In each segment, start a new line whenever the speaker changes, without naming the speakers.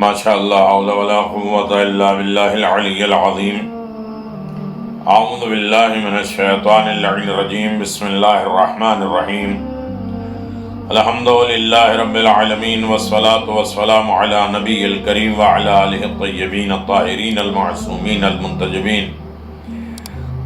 ماشاء اللہ حول ولا قوة الا باللہ العلی العظیم۔ اعوذ باللہ من الشیطان اللعین الرجیم۔ بسم اللہ الرحمن الرحیم۔ الحمد للہ رب العالمین والصلاة والسلام علی نبی الکریم وعلی آلہ الطیبین الطاہرین المعصومین المنتجبین،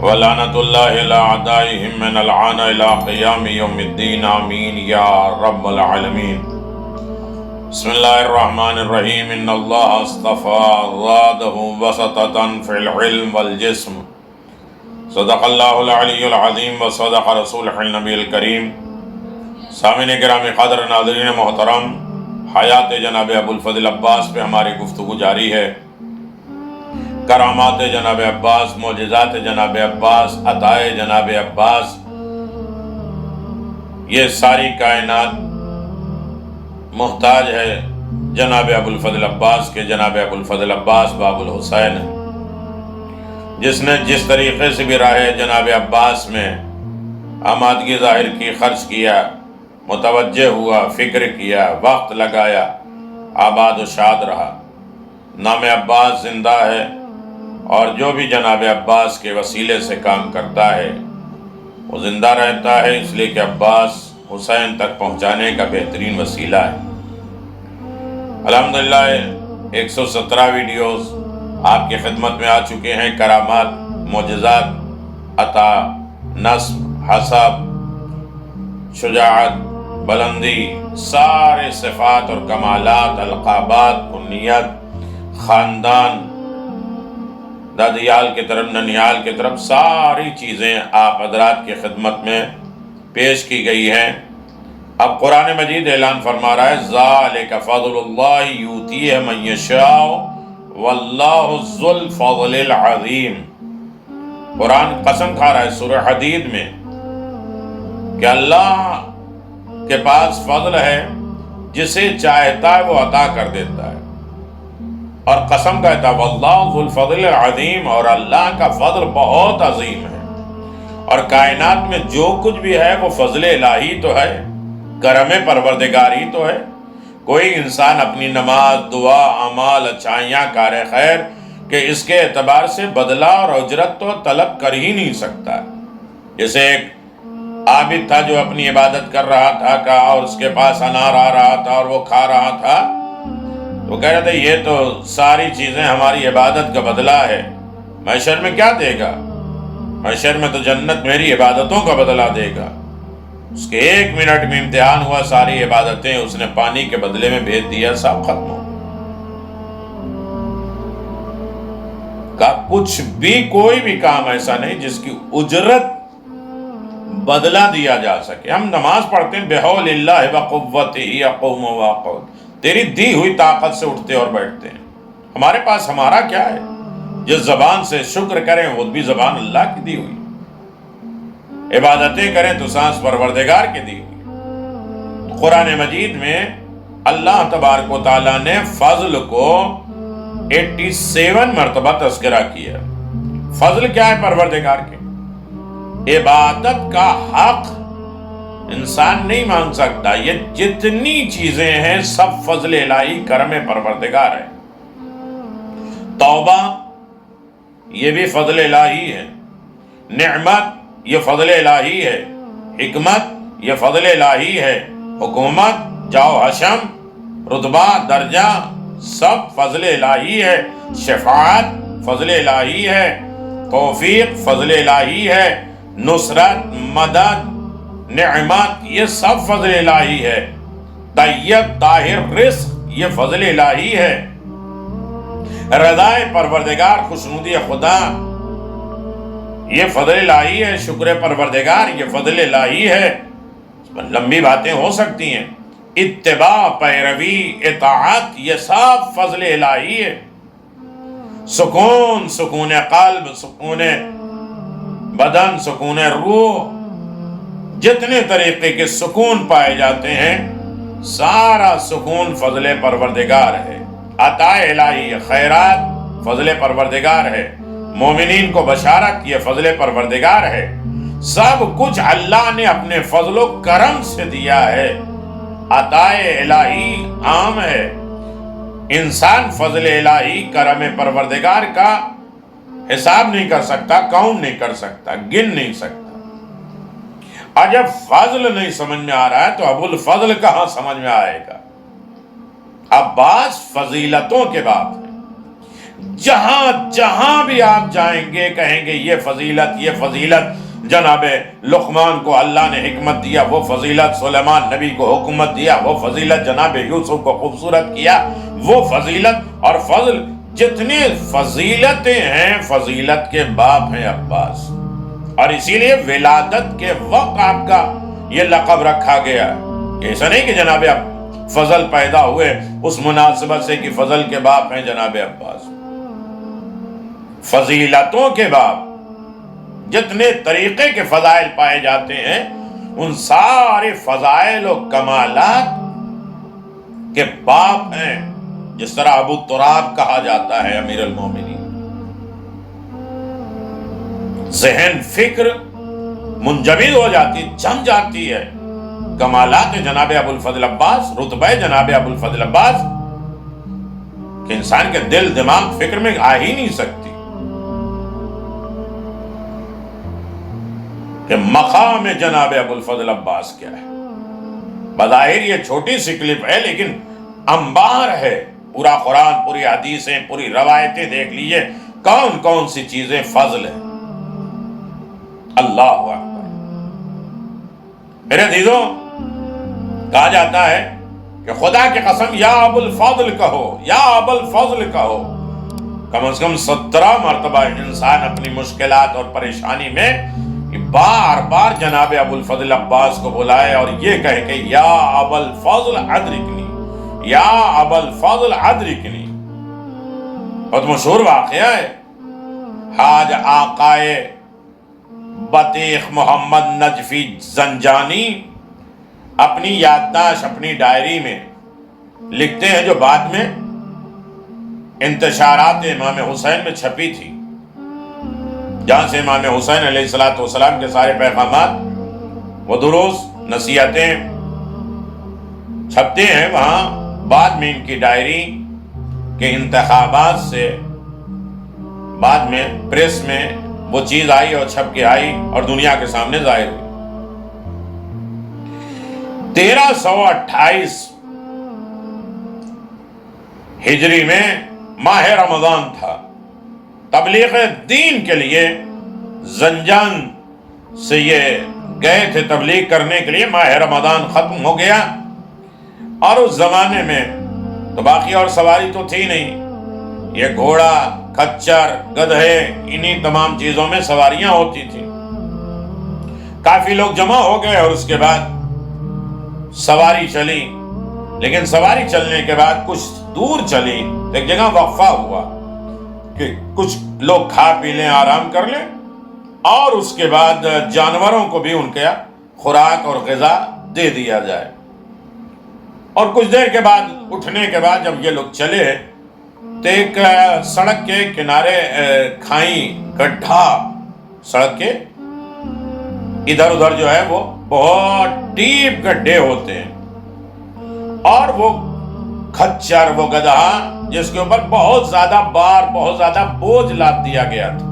ولعنۃ اللہ علی اعدائہم من العان الی قیام یوم الدین، آمین یا رب العالمین۔ بسم اللہ الرحمن الرحیم۔ ان اللہ اصطفى زادہ وسطۃ فی العلم والجسم، صدق اللہ العلی العظیم وصدق رسولہ النبی الکریم۔ سامعین گرامی قدر، ناظرین محترم، حیات جناب ابوالفضل عباس پہ ہماری گفتگو جاری ہے۔ کرامات جناب عباس، معجزات جناب عباس، عطائے جناب عباس، یہ ساری کائنات محتاج ہے جناب ابوالفضل عباس کے۔ جناب ابوالفضل عباس باب الحسین ہے، جس نے جس طریقے سے بھی راہ جناب عباس میں آمادگی ظاہر کی، خرچ کیا، متوجہ ہوا، فکر کیا، وقت لگایا، آباد و شاد رہا۔ نام عباس زندہ ہے، اور جو بھی جناب عباس کے وسیلے سے کام کرتا ہے وہ زندہ رہتا ہے، اس لیے کہ عباس حسین تک پہنچانے کا بہترین وسیلہ ہے۔ الحمدللہ 117 ویڈیوز آپ کی خدمت میں آ چکے ہیں۔ کرامات، معجزات، عطا، نصب، حسب، شجاعت، بلندی، سارے صفات اور کمالات، القابات، کنیت، خاندان، دادیال کی طرف، ننیال کی طرف، ساری چیزیں آپ حضرات کی خدمت میں پیش کی گئی ہیں۔ اب قرآن مجید اعلان فرما رہا ہے، ذالک فضل اللہ یؤتیہ من یشاء واللہ ذو الفضل العظیم۔ قرآن قسم کھا رہا ہے سورہ حدید میں کہ اللہ کے پاس فضل ہے، جسے چاہتا ہے وہ عطا کر دیتا ہے، اور قسم کہتا ہے واللہ ذو الفضل العظیم، اور اللہ کا فضل بہت عظیم ہے۔ اور کائنات میں جو کچھ بھی ہے وہ فضل الہی تو ہے، کرم پروردگار ہی تو ہے۔ کوئی انسان اپنی نماز، دعا، اعمال، اچھائیاں، کار خیر کہ اس کے اعتبار سے بدلہ اور اجرت تو طلب کر ہی نہیں سکتا۔ جیسے ایک عابد تھا جو اپنی عبادت کر رہا تھا، اور اس کے پاس انار آ رہا تھا اور وہ کھا رہا تھا، تو کہہ رہے تھے یہ تو ساری چیزیں ہماری عبادت کا بدلہ ہے، محشر میں کیا دے گا؟ محشر میں تو جنت میری عبادتوں کا بدلہ دے گا۔ اس کے 1 منٹ میں امتحان ہوا، ساری عبادتیں اس نے پانی کے بدلے میں بھیج دیا، سب ختم ہو کا۔ کچھ بھی، کوئی بھی کام ایسا نہیں جس کی اجرت بدلہ دیا جا سکے۔ ہم نماز پڑھتے ہیں بحول اللہ وقوتہ اقوم واقعد، تیری دی ہوئی طاقت سے اٹھتے اور بیٹھتے ہیں۔ ہمارے پاس ہمارا کیا ہے؟ جس زبان سے شکر کریں وہ بھی زبان اللہ کی دی ہوئی، عبادتیں کریں تو سانس پروردگار کی دی ہوئی۔ قرآن مجید میں اللہ تبارک و تعالیٰ نے فضل کو 87 مرتبہ تذکرہ کیا۔ فضل کیا ہے پروردگار کے؟ عبادت کا حق انسان نہیں مانگ سکتا۔ یہ جتنی چیزیں ہیں سب فضل الہی، کرم پروردگار ہے۔ توبہ یہ بھی فضل الہی ہے، نعمت یہ فضل الہی ہے، حکمت یہ فضل الہی ہے، حکومت، جاؤ حشم، رتبہ، درجہ، سب فضل الہی ہے، شفاعت فضل الہی ہے، توفیق فضل الہی ہے، نصرت، مدد، نعمت یہ سب فضل الہی ہے، طیب طاہر رزق یہ فضل الہی ہے، رضائے پروردگار، خوشنودی خدا یہ فضل الہی ہے، شکر پروردگار یہ فضل الہی ہے۔ لمبی باتیں ہو سکتی ہیں، اتباع، پیروی، اطاعت یہ سب فضل الہی ہے۔ سکون، سکون قلب، سکون بدن، سکون روح، جتنے طریقے کے سکون پائے جاتے ہیں سارا سکون فضل پروردگار ہے۔ عطا الہی، خیرات فضل پروردگار ہے، مومنین کو بشارت یہ فضل پروردگار ہے۔ سب کچھ اللہ نے اپنے فضل و کرم سے دیا ہے، عطا الہی عام ہے۔ انسان فضل الہی کرم پروردگار کا حساب نہیں کر سکتا، کاؤنٹ نہیں کر سکتا، گن نہیں سکتا۔ اور جب فضل نہیں سمجھ میں آ رہا ہے تو ابو الفضل کہاں سمجھ میں آئے گا؟ عباس فضیلتوں کے باپ ہیں، جہاں جہاں بھی آپ جائیں گے کہیں گے یہ فضیلت، یہ فضیلت۔ جناب لقمان کو اللہ نے حکمت دیا، وہ فضیلت۔ سلیمان نبی کو حکومت دیا، وہ فضیلت۔ جناب یوسف کو خوبصورت کیا، وہ فضیلت۔ اور فضل، جتنی فضیلتیں ہیں فضیلت کے باپ ہیں عباس، اور اسی لیے ولادت کے وقت آپ کا یہ لقب رکھا گیا ہے۔ ایسا نہیں کہ جناب فضل پیدا ہوئے اس مناسبت سے کہ فضل کے باپ ہیں جناب عباس، فضیلتوں کے باپ۔ جتنے طریقے کے فضائل پائے جاتے ہیں ان سارے فضائل و کمالات کے باپ ہیں، جس طرح ابو تراب کہا جاتا ہے امیر المومنین۔ ذہن فکر منجمد ہو جاتی، جم جاتی ہے۔ کمالات جناب ابو الفضل عباس، رتبہ جناب ابو الفضل عباس کہ انسان کے دل دماغ فکر میں آ ہی نہیں سکتی کہ مقام جناب ابو الفضل عباس کیا ہے۔ بظاہر یہ چھوٹی سی کلپ ہے لیکن انبار ہے، پورا قرآن، پوری حدیثیں، پوری روایتیں دیکھ لیجئے کون کون سی چیزیں فضل ہے۔ اللہ اکبر۔ میرے عزیزوں، کہا جاتا ہے کہ خدا کی قسم یا ابو الفضل کہو، یا ابو الفضل کہو۔ کم از کم 17 مرتبہ انسان اپنی مشکلات اور پریشانی میں بار بار جناب ابو الفضل عباس کو بلائے اور یہ کہے کہ یا ابو الفضل ادرکنی، یا ابو الفضل ادرکنی۔ بہت مشہور واقعہ ہے۔ حاج آقائے بطیخ محمد نجفی زنجانی اپنی یادداشت، اپنی ڈائری میں لکھتے ہیں، جو بعد میں انتشارات امام حسین میں چھپی تھی، جہاں سے امام حسین علیہ السلام کے سارے پیغامات، وہ دروس، نصیحتیں چھپتے ہیں۔ وہاں بعد میں ان کی ڈائری کے انتخابات سے بعد میں پریس میں وہ چیز آئی اور چھپ کے آئی اور دنیا کے سامنے ظاہر ہوئی۔ 1328 ہجری میں ماہ رمضان تھا۔ تبلیغ دین کے لیے زنجان سے یہ گئے تھے تبلیغ کرنے کے لیے۔ ماہ رمضان ختم ہو گیا اور اس زمانے میں تو باقی اور سواری تو تھی نہیں، یہ گھوڑا، کچر، گدھے، انہی تمام چیزوں میں سواریاں ہوتی تھیں۔ کافی لوگ جمع ہو گئے اور اس کے بعد سواری چلی، لیکن سواری چلنے کے بعد کچھ دور چلی، ایک جگہ وقفہ ہوا کہ کچھ لوگ کھا پی لیں، آرام کر لیں، اور اس کے بعد جانوروں کو بھی ان کے خوراک اور غذا دے دیا جائے۔ اور کچھ دیر کے بعد، اٹھنے کے بعد جب یہ لوگ چلے تو ایک سڑک کے کنارے کھائی، گڈھا، سڑک کے ادھر ادھر جو ہے وہ بہت ڈیپ گڈھے ہوتے ہیں، اور وہ کھچر، وہ گدھا جس کے اوپر بہت زیادہ بار، بہت زیادہ بوجھ لاد دیا گیا تھا،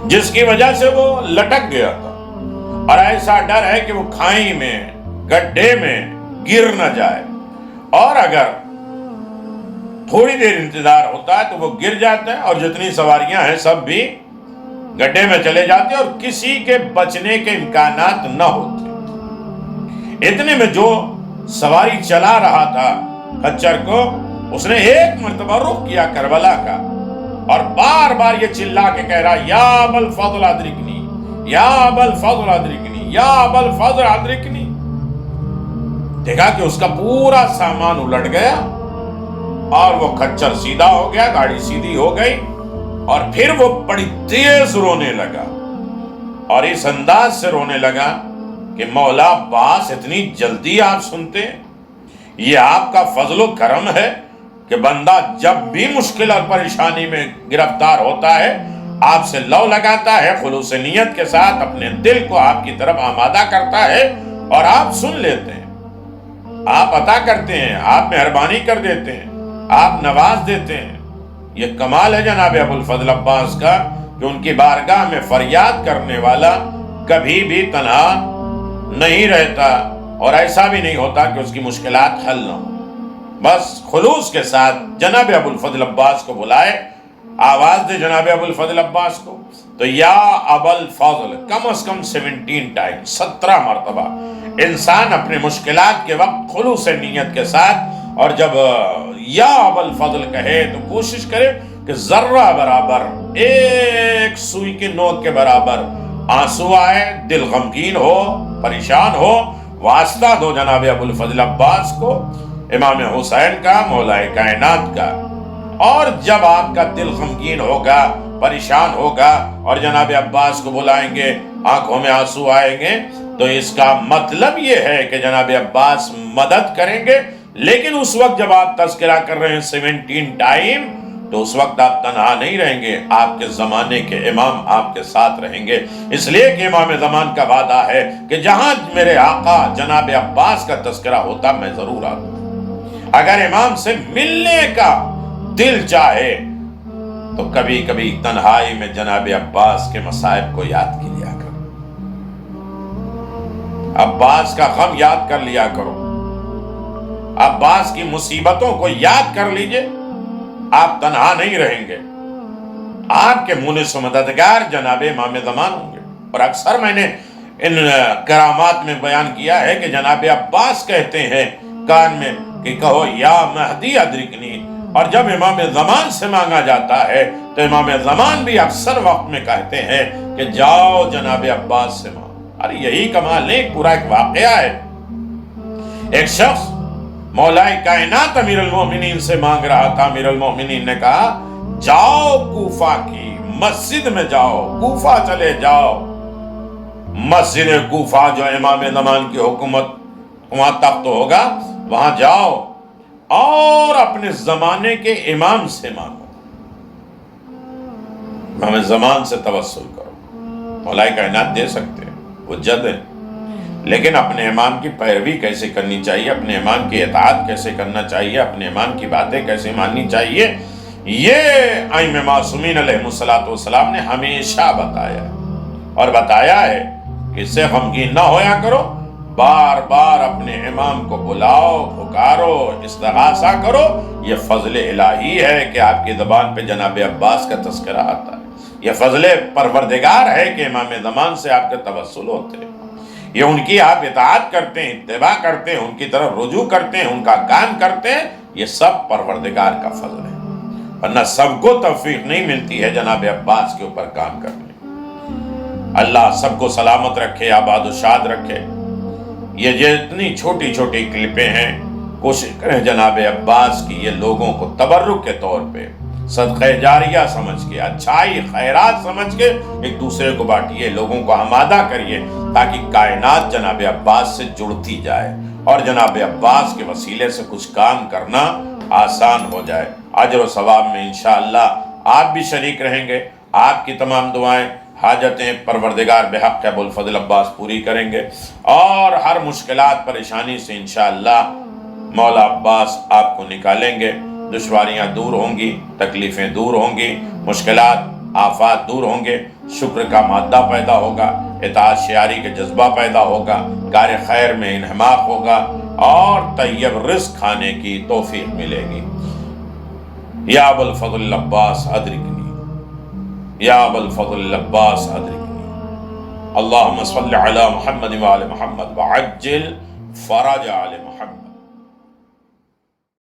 جس کی وجہ سے وہ لٹک گیا تھا، اور ایسا ڈر ہے کہ وہ کھائی میں، گڈھے میں گر نہ جائے، اور اگر تھوڑی دیر انتظار ہوتا ہے تو وہ گر جاتا ہے اور جتنی سواریاں ہیں سب بھی گڈھے میں چلے جاتے اور کسی کے بچنے کے امکانات نہ ہوتے۔ اتنے میں جو سواری چلا رہا تھا کچر کو، اس نے ایک مرتبہ رخ کیا کربلا کا، اور بار بار یہ چلا کے کہہ رہا یا ابا الفضل ادرکنی، یا ابا الفضل ادرکنی، یا ابا الفضل ادرکنی۔ دیکھا کہ اس کا پورا سامان الٹ گیا اور وہ کچر سیدھا ہو گیا، گاڑی سیدھی ہو گئی، اور پھر وہ بڑی تیز رونے لگا، اور اس انداز سے رونے لگا کہ مولا عباس اتنی جلدی آپ سنتے ہیں؟ یہ آپ کا فضل و کرم ہے کہ بندہ جب بھی مشکل اور پریشانی میں گرفتار ہوتا ہے آپ سے لو لگاتا ہے، خلوص نیت کے ساتھ اپنے دل کو آپ کی طرف آمادہ کرتا ہے اور آپ سن لیتے ہیں۔ آپ عطا کرتے ہیں، آپ مہربانی کر دیتے ہیں، آپ نواز دیتے ہیں۔ یہ کمال ہے جناب ابو الفضل عباس کا کہ ان کی بارگاہ میں فریاد کرنے والا کبھی بھی تنہا نہیں رہتا، اور ایسا بھی نہیں ہوتا کہ اس کی مشکلات حل نہ ہو۔ بس خلوص کے ساتھ جناب ابو الفضل عباس کو بلائے، آواز دے جناب ابو الفضل عباس کو، تو یا ابو الفضل کم از کم 17 ٹائم، 17 مرتبہ انسان اپنے مشکلات کے وقت خلوص نیت کے ساتھ، اور جب یا ابو الفضل کہے تو کوشش کرے کہ ذرہ برابر، ایک سوئی کی نوک کے برابر آنسو آئے، دل غمگین ہو، پریشان ہو، واسطہ دو جناب ابو الفضل عباس کو، امام حسین کا، مولا کائنات کا۔ اور جب آپ کا دل غمگین ہوگا، پریشان ہوگا، اور جناب عباس کو بلائیں گے، آنکھوں میں آنسو آئیں گے، تو اس کا مطلب یہ ہے کہ جناب عباس مدد کریں گے۔ لیکن اس وقت جب آپ تذکرہ کر رہے ہیں 17 ٹائم، تو اس وقت آپ تنہا نہیں رہیں گے، آپ کے زمانے کے امام آپ کے ساتھ رہیں گے، اس لیے کہ امام زمان کا وعدہ ہے کہ جہاں میرے آقا جناب عباس کا تذکرہ ہوتا میں ضرور آتا۔ اگر امام سے ملنے کا دل چاہے تو کبھی کبھی تنہائی میں جناب عباس کے مصائب کو یاد کر لیا کرو، عباس کا غم یاد کر لیا کرو، عباس کی مصیبتوں کو یاد کر لیجئے، آپ تنہا نہیں رہیں گے، آپ کے مونس و مددگار جناب امام زمان ہوں گے۔ اور اکثر میں نے ان کرامات میں بیان کیا ہے کہ جناب عباس کہتے ہیں کان میں کہ کہو یا مہدی ادرکنی، اور جب امام زمان سے مانگا جاتا ہے تو امام زمان بھی اکثر وقت میں کہتے ہیں کہ جاؤ جناب عباس سے مانگو۔ ارے یہی کمال نہیں، پورا ایک واقعہ ہے۔ ایک شخص مولا کائنات امیر المومنین سے مانگ رہا تھا، امیر المومنین نے کہا جاؤ کوفہ کی مسجد میں جاؤ، کوفہ چلے جاؤ، مسجد کوفہ جو امام زمان کی حکومت وہاں تخت ہوگا، وہاں جاؤ اور اپنے زمانے کے امام سے مانگو، امام زمان سے توسل کرو۔ مولا کائنات دے سکتے ہیں، وہ جد ہیں، لیکن اپنے امام کی پیروی کیسے کرنی چاہیے، اپنے امام کی اطاعت کیسے کرنا چاہیے، اپنے امام کی باتیں کیسے ماننی چاہیے، یہ ائمہ معصومین علیہ السلام نے ہمیشہ بتایا ہے، اور بتایا ہے کہ اس سے غمگین نہ ہویا کرو، بار بار اپنے امام کو بلاؤ، پکارو، استغاثہ کرو۔ یہ فضل الہی ہے کہ آپ کی زبان پہ جناب عباس کا تذکرہ آتا ہے، یہ فضل پروردگار ہے کہ امام زمان سے آپ کے توسل ہوتے ہیں، یہ ان کی آپ اطاعت کرتے ہیں، اتباع کرتے ہیں، ان کی طرف رجوع کرتے ہیں، ان کا کام کرتے ہیں، یہ سب پروردگار کا فضل ہے، ورنہ سب کو توفیق نہیں ملتی ہے جناب عباس کے اوپر کام کرنے۔ اللہ سب کو سلامت رکھے، آباد و شاد رکھے۔ یہ جتنی چھوٹی چھوٹی کلپیں ہیں، کوشش کریں جناب عباس کی یہ لوگوں کو تبرک کے طور پہ صدقہ جاریہ سمجھ کے، اچھائی خیرات سمجھ کے ایک دوسرے کو بانٹیے، لوگوں کو آمادہ کریے، تاکہ کائنات جناب عباس سے جڑتی جائے اور جناب عباس کے وسیلے سے کچھ کام کرنا آسان ہو جائے۔ اجر و ثواب میں انشاءاللہ آپ بھی شریک رہیں گے، آپ کی تمام دعائیں، حاجتیں پروردگار بحق ابو الفضل عباس پوری کریں گے، اور ہر مشکلات پریشانی سے انشاءاللہ مولا عباس آپ کو نکالیں گے، دشواریاں دور ہوں گی، تکلیفیں دور ہوں گی، مشکلات آفات دور ہوں گے، شکر کا مادہ پیدا ہوگا، اطاعت شیاری کے جذبہ پیدا ہوگا، کار خیر میں انہماق ہوگا، اور طیب رزق کھانے کی توفیق ملے گی۔ یا ابو الفضل عباس ادرکنی، یا ابو الفضل عباس ادرکنی، اللہم صلی علی محمد وآل محمد وعجل فرج آل محمد۔